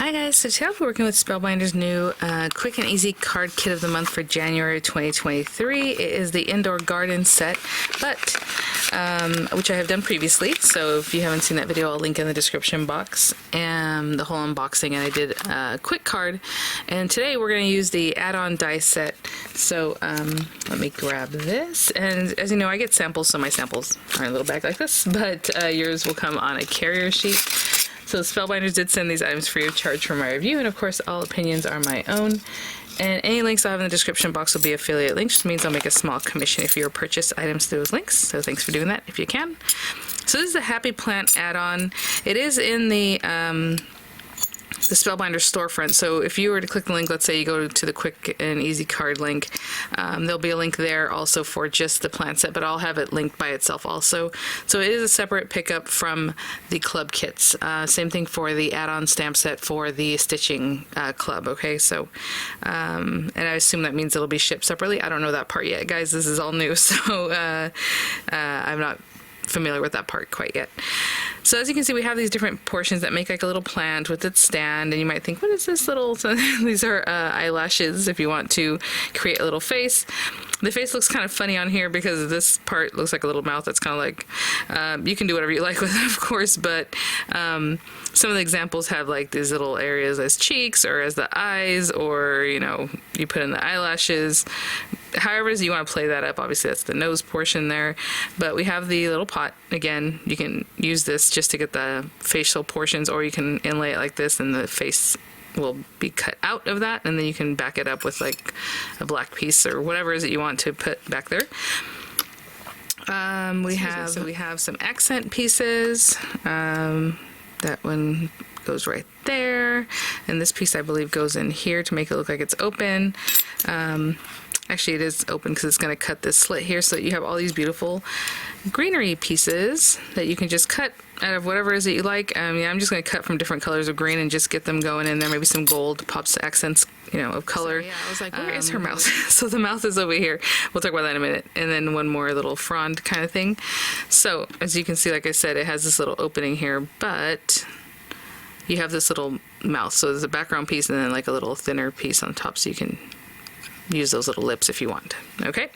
Hi guys, so today I'll be working with Spellbinders' new quick and easy card kit of the month for January 2023. It is the indoor garden set, but which I have done previously, so if you haven't seen that video, I'll link in the description box, and the whole unboxing, and I did a quick card. And today we're going to use the add-on die set. So let me grab this, and as you know, I get samples, so my samples are in a little bag like this, but yours will come on a carrier sheet. So Spellbinders did send these items free of charge for my review, and of course all opinions are my own. And any links I have in the description box will be affiliate links, which means I'll make a small commission if you purchase items through those links. So thanks for doing that if you can. So this is the Happy Plant add-on. It is in the Spellbinders storefront. So if you were to click the link, let's say you go to the quick and easy card link, there'll be a link there also for just the plant set, but I'll have it linked by itself also. So it is a separate pickup from the club kits. Same thing for the add-on stamp set for the stitching club. Okay, so and I assume that means it'll be shipped separately. I don't know that part yet, guys. This is all new, so I'm not familiar with that part quite yet. So as you can see, we have these different portions that make like a little plant with its stand, and you might think, what is this little, so these are eyelashes if you want to create a little face. The face looks kind of funny on here because this part looks like a little mouth. That's kind of like, you can do whatever you like with it, of course, but some of the examples have like these little areas as cheeks or as the eyes, or, you know, you put in the eyelashes. However it is you want to play that up. Obviously that's the nose portion there, but we have the little pot. Again, you can use this just to get the facial portions, or you can inlay it like this and the face will be cut out of that, and then you can back it up with like a black piece or whatever it is that you want to put back there. We have some accent pieces. That one goes right there, and this piece I believe goes in here to make it look like it's open. Actually it is open because it's going to cut this slit here, so that you have all these beautiful greenery pieces that you can just cut out of whatever it is that you like. I'm just going to cut from different colors of green and just get them going in there. Maybe some gold pops accents, you know, of color. So, yeah, I was like, where is her mouth? So the mouth is over here. We'll talk about that in a minute. And then one more little frond kind of thing. So as you can see, like I said, it has this little opening here, but you have this little mouth. So there's a background piece and then like a little thinner piece on top, so you can use those little lips if you want. Okay,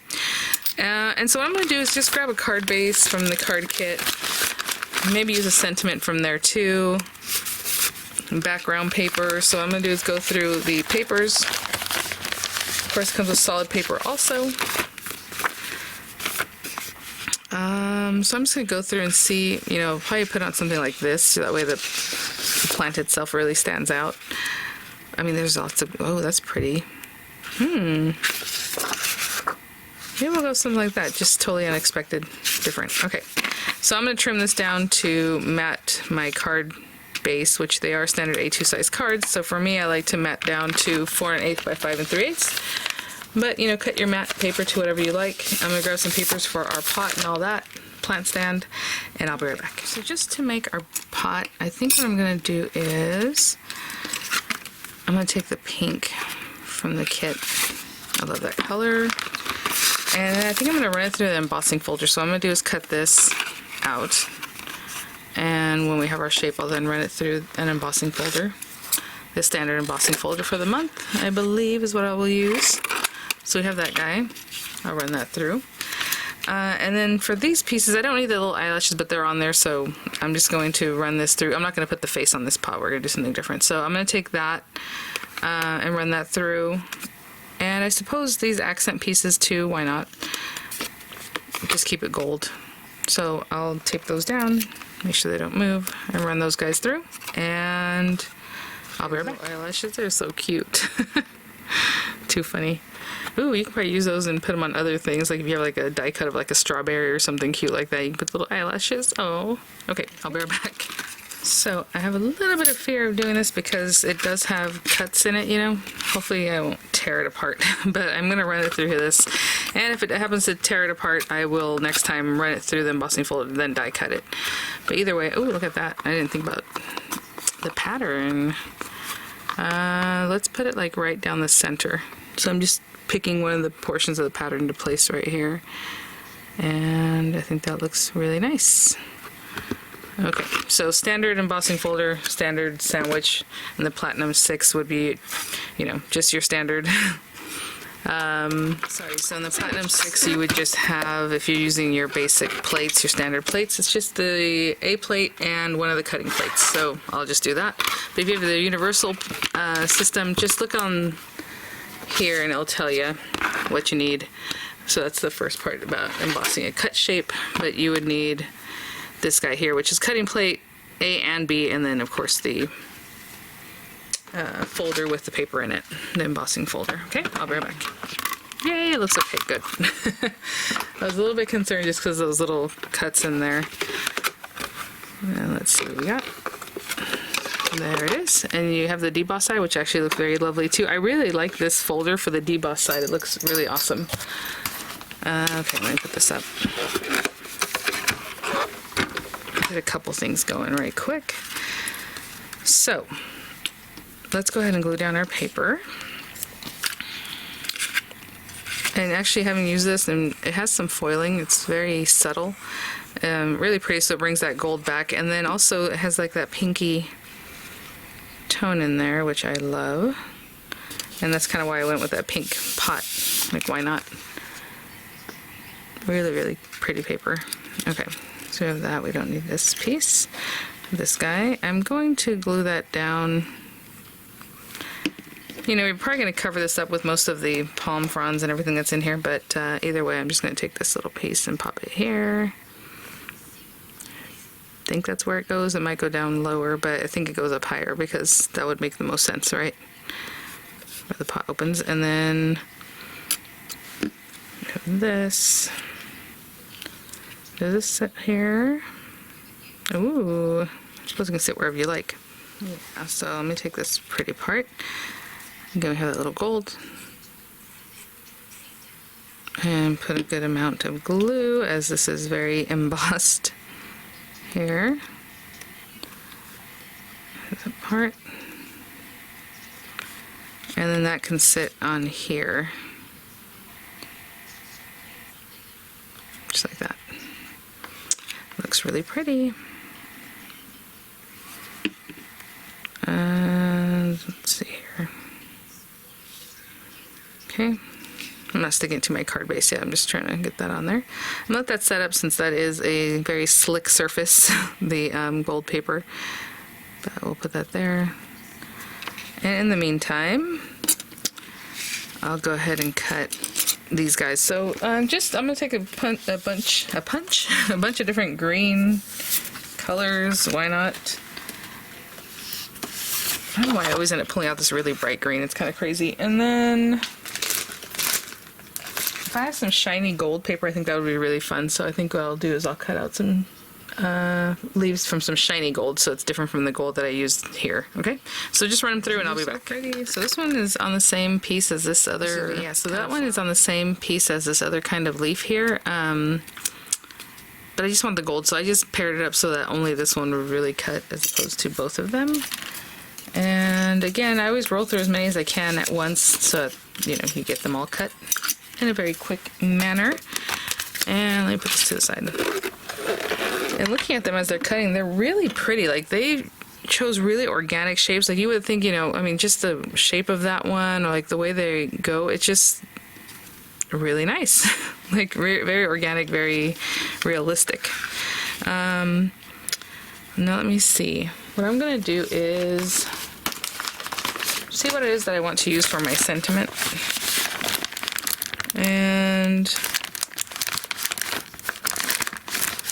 and so what I'm going to do is just grab a card base from the card kit, maybe use a sentiment from there too, background paper. So what I'm going to do is go through the papers. Of course it comes with solid paper also. So I'm just going to go through and see, you know, probably put on something like this, so that way the plant itself really stands out. I mean, there's lots of, oh, that's pretty. Maybe we'll go something like that, just totally unexpected, different. Okay, so I'm going to trim this down to mat my card base, which they are standard A2 size cards. So for me, I like to mat down to 4 1/8 by 5 3/8. But you know, cut your matte paper to whatever you like. I'm going to grab some papers for our pot and all that, plant stand, and I'll be right back. So just to make our pot, I think what I'm going to do is I'm going to take the pink from the kit. I love that color. And then I think I'm going to run it through the embossing folder. So what I'm going to do is cut this out. And when we have our shape, I'll then run it through an embossing folder. The standard embossing folder for the month, I believe, is what I will use. So we have that guy. I'll run that through. And then for these pieces, I don't need the little eyelashes, but they're on there, so I'm just going to run this through. I'm not going to put the face on this pot. We're going to do something different. So I'm going to take that and run that through. And I suppose these accent pieces too, why not? Just keep it gold. So I'll tape those down, make sure they don't move, and run those guys through. And I'll be right back. Eyelashes are so cute. Too funny. Ooh, you can probably use those and put them on other things. Like if you have like a die cut of like a strawberry or something cute like that, you can put little eyelashes. Oh, okay, I'll be right back. So I have a little bit of fear of doing this because it does have cuts in it, you know. Hopefully I won't tear it apart, but I'm going to run it through this. And if it happens to tear it apart, I will next time run it through the embossing folder and then die cut it. But either way, oh, look at that. I didn't think about the pattern. Let's put it like right down the center. So I'm just picking one of the portions of the pattern to place right here. And I think that looks really nice. Okay, so standard embossing folder, standard sandwich, and the Platinum 6 would be, you know, just your standard. Sorry, so in the Platinum 6 you would just have, if you're using your basic plates, your standard plates, it's just the A plate and one of the cutting plates. So I'll just do that. But if you have the universal system, just look on here and it'll tell you what you need. So that's the first part about embossing a cut shape, but you would need this guy here, which is cutting plate A and B, and then of course the folder with the paper in it, the embossing folder. Okay, I'll be right back. Yay, it looks okay, good. I was a little bit concerned just because those little cuts in there. And let's see what we got. There it is. And you have the deboss side, which actually looks very lovely too. I really like this folder for the deboss side. It looks really awesome. Okay, let me put this up. Get a couple things going right quick. So, let's go ahead and glue down our paper. And actually, having used this, and it has some foiling, it's very subtle, really pretty, so it brings that gold back. And then also it has like that pinky tone in there, which I love. And that's kind of why I went with that pink pot. Like, why not? Really, really pretty paper. Okay, so we have that. We don't need this piece. This guy, I'm going to glue that down. You know, you're probably going to cover this up with most of the palm fronds and everything that's in here, but either way, I'm just going to take this little piece and pop it here. I think that's where it goes. It might go down lower, but I think it goes up higher because that would make the most sense, right? Where the pot opens. And then this. Does this sit here? Ooh, I suppose it can sit wherever you like. Yeah, so let me take this pretty part. I'm going to have that little gold. And put a good amount of glue, as this is very embossed here. There's a part. And then that can sit on here. Just like that. Looks really pretty. And let's see here. Okay. I'm not sticking it to my card base yet. I'm just trying to get that on there. I'm gonna let that set up since that is a very slick surface, the gold paper. But we'll put that there. And in the meantime, I'll go ahead and cut these guys. So I'm gonna take a bunch of different green colors. Why not? I don't know why I always end up pulling out this really bright green. It's kind of crazy. And then if I have some shiny gold paper, I think that would be really fun. So I think what I'll do is I'll cut out some leaves from some shiny gold, so it's different from the gold that I used here. Okay, so just run them through and I'll be back. Pretty. So this one is on the same piece as this other. Yeah, so that one is on the same piece as this other kind of leaf here. But I just want the gold, so I just paired it up so that only this one would really cut as opposed to both of them. And again, I always roll through as many as I can at once, so you know you get them all cut in a very quick manner. And let me put this to the side. And looking at them as they're cutting, they're really pretty. Like, they chose really organic shapes. Like, you would think, you know, I mean, just the shape of that one, or like the way they go, it's just really nice. Like, very organic, very realistic. Now let me see. What I'm gonna do is see what it is that I want to use for my sentiment. And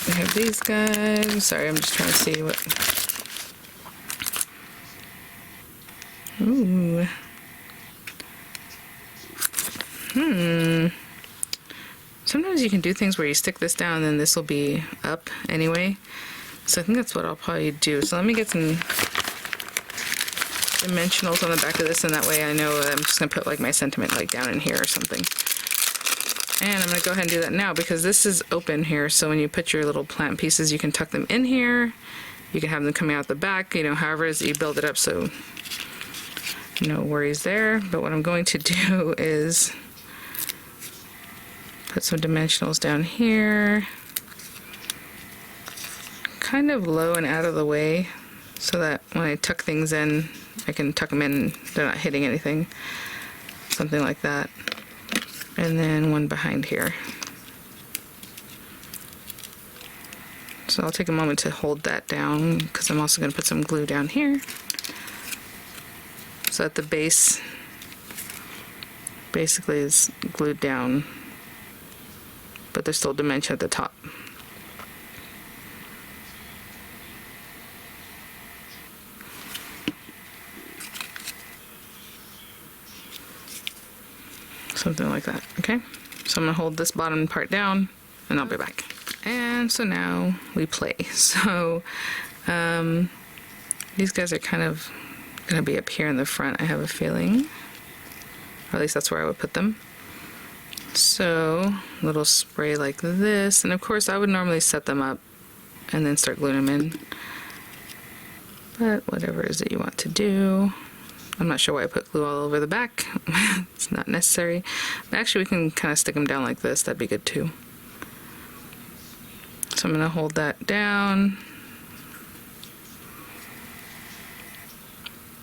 I have these guys. Sorry, I'm just trying to see what. Ooh. Sometimes you can do things where you stick this down and then this will be up anyway. So I think that's what I'll probably do. So let me get some dimensionals on the back of this, and that way I know I'm just gonna put like my sentiment like down in here or something. And I'm gonna go ahead and do that now because this is open here. So when you put your little plant pieces, you can tuck them in here. You can have them coming out the back, you know, however it is that you build it up, so no worries there. But what I'm going to do is put some dimensionals down here. kind of low and out of the way so that when I tuck things in, I can tuck them in and they're not hitting anything. Something like that. And then one behind here. So I'll take a moment to hold that down because I'm also going to put some glue down here. So that the base basically is glued down, but there's still dimension at the top. Something like that, okay? So I'm gonna hold this bottom part down and I'll be back. And so now we play. So these guys are kind of gonna be up here in the front, I have a feeling. Or at least that's where I would put them. So a little spray like this, and of course I would normally set them up and then start gluing them in. But whatever it is that you want to do. I'm not sure why I put glue all over the back. It's not necessary. But actually we can kind of stick them down like this. That'd be good too. So I'm going to hold that down.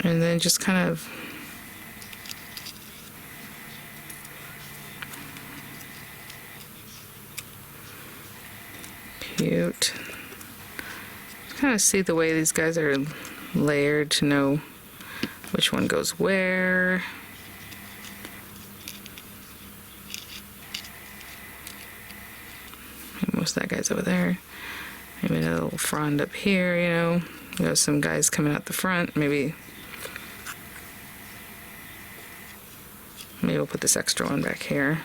And then just kind of cute. Kind of see the way these guys are layered to know which one goes where. Most of that guy's over there. Maybe a little frond up here, you know. We have some guys coming out the front. Maybe we'll put this extra one back here.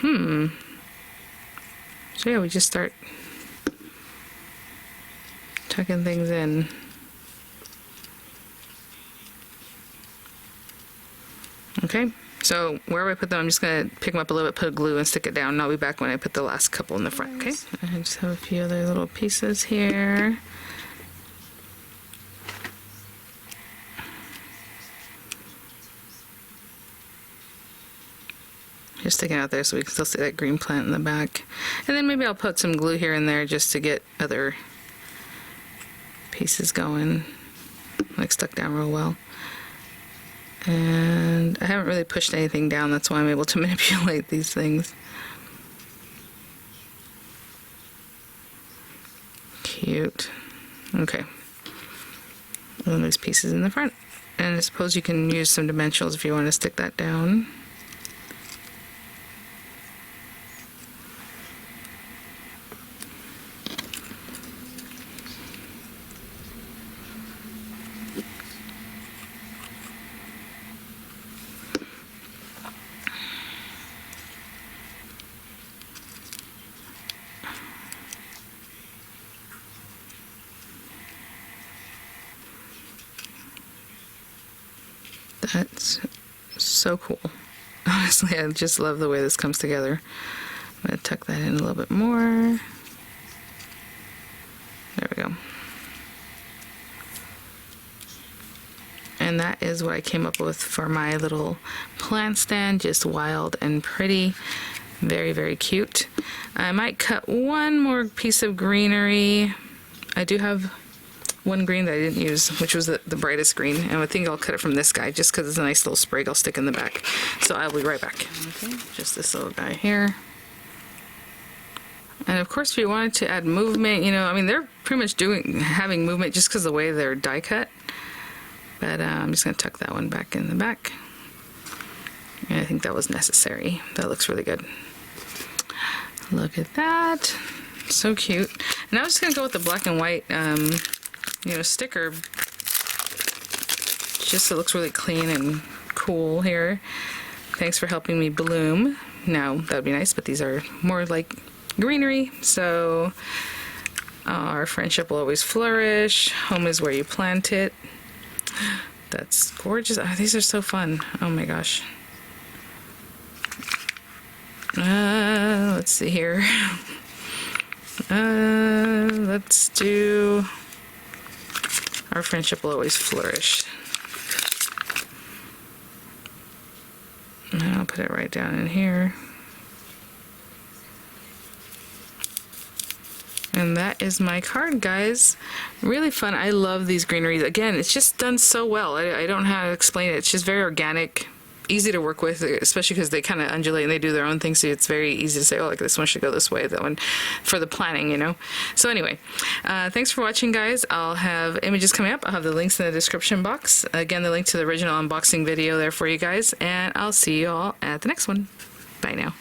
So yeah, we just start tucking things in. Okay, so wherever I put them, I'm just going to pick them up a little bit, put a glue, and stick it down, and I'll be back when I put the last couple in the front, okay? I just have a few other little pieces here. Just sticking out there so we can still see that green plant in the back. And then maybe I'll put some glue here and there just to get other pieces going, like stuck down real well. And I haven't really pushed anything down, that's why I'm able to manipulate these things. Cute. Okay. One of these pieces in the front. And I suppose you can use some dimensionals if you want to stick that down. That's so cool. Honestly, I just love the way this comes together. I'm going to tuck that in a little bit more. There we go. And that is what I came up with for my little plant stand. Just wild and pretty. Very, very cute. I might cut one more piece of greenery. I do have one green that I didn't use, which was the brightest green, and I think I'll cut it from this guy just because it's a nice little sprig I'll stick in the back. So I'll be right back. Okay, just this little guy here. And of course, if you wanted to add movement, you know, I mean, they're pretty much having movement just because of the way they're die cut. But I'm just going to tuck that one back in the back. And I think that was necessary. That looks really good. Look at that. So cute. And I was just going to go with the black and white you know, sticker, just so it looks really clean and cool here. Thanks for helping me bloom. Now that would be nice, but these are more like greenery, so our friendship will always flourish. Home is where you plant it. That's gorgeous. Oh, these are so fun. Oh my gosh. Let's see here. Let's do our friendship will always flourish. And I'll put it right down in here. And that is my card, guys. Really fun. I love these greeneries. Again, it's just done so well. I don't know how to explain it. It's just very organic, easy to work with, especially because they kind of undulate and they do their own thing, so it's very easy to say, oh, like this one should go this way, that one for the planning, you know. So anyway, thanks for watching, guys. I'll have images coming up. I'll have the links in the description box. Again, the link to the original unboxing video there for you guys, and I'll see you all at the next one. Bye now.